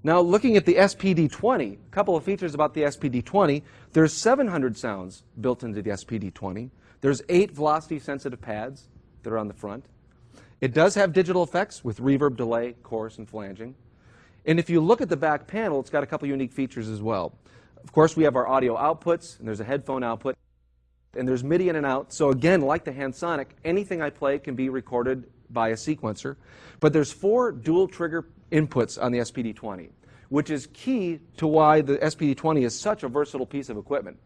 Now, looking at the SPD-20, a couple of features about the SPD-20. There's 700 sounds built into the SPD-20. There's 8 velocity-sensitive pads that are on the front. It does have digital effects with reverb, delay, chorus, and flanging. And if you look at the back panel, it's got a couple unique features as well. Of course, we have our audio outputs, and there's a headphone output, and there's MIDI in and out. So again, like the Hansonic, anything I play can be recorded by a sequencer. But there's 4 dual trigger inputs on the SPD-20, which is key to why the SPD-20 is such a versatile piece of equipment.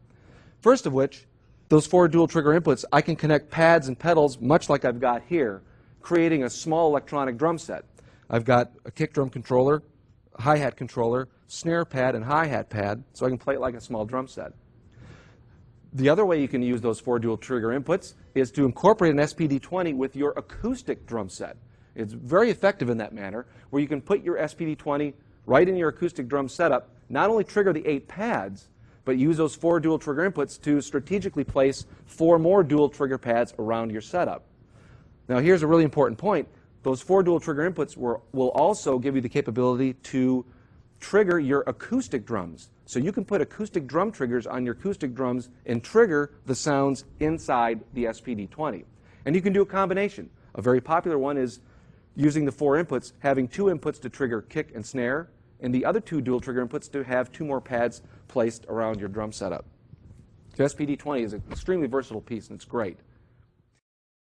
First of which, those 4 dual trigger inputs, I can connect pads and pedals, much like I've got here, creating a small electronic drum set. I've got a kick drum controller, a hi-hat controller, snare pad, and hi-hat pad, so I can play it like a small drum set. The other way you can use those 4 dual trigger inputs is to incorporate an SPD-20 with your acoustic drum set. It's very effective in that manner, where you can put your SPD-20 right in your acoustic drum setup, not only trigger the 8 pads, but use those 4 dual trigger inputs to strategically place 4 more dual trigger pads around your setup. Now here's a really important point. Those 4 dual trigger inputs will also give you the capability to trigger your acoustic drums. So you can put acoustic drum triggers on your acoustic drums and trigger the sounds inside the SPD-20. And you can do a combination. A very popular one is using the 4 inputs, having 2 inputs to trigger kick and snare, and the other 2 dual trigger inputs to have 2 more pads placed around your drum setup. The SPD-20 is an extremely versatile piece, and it's great.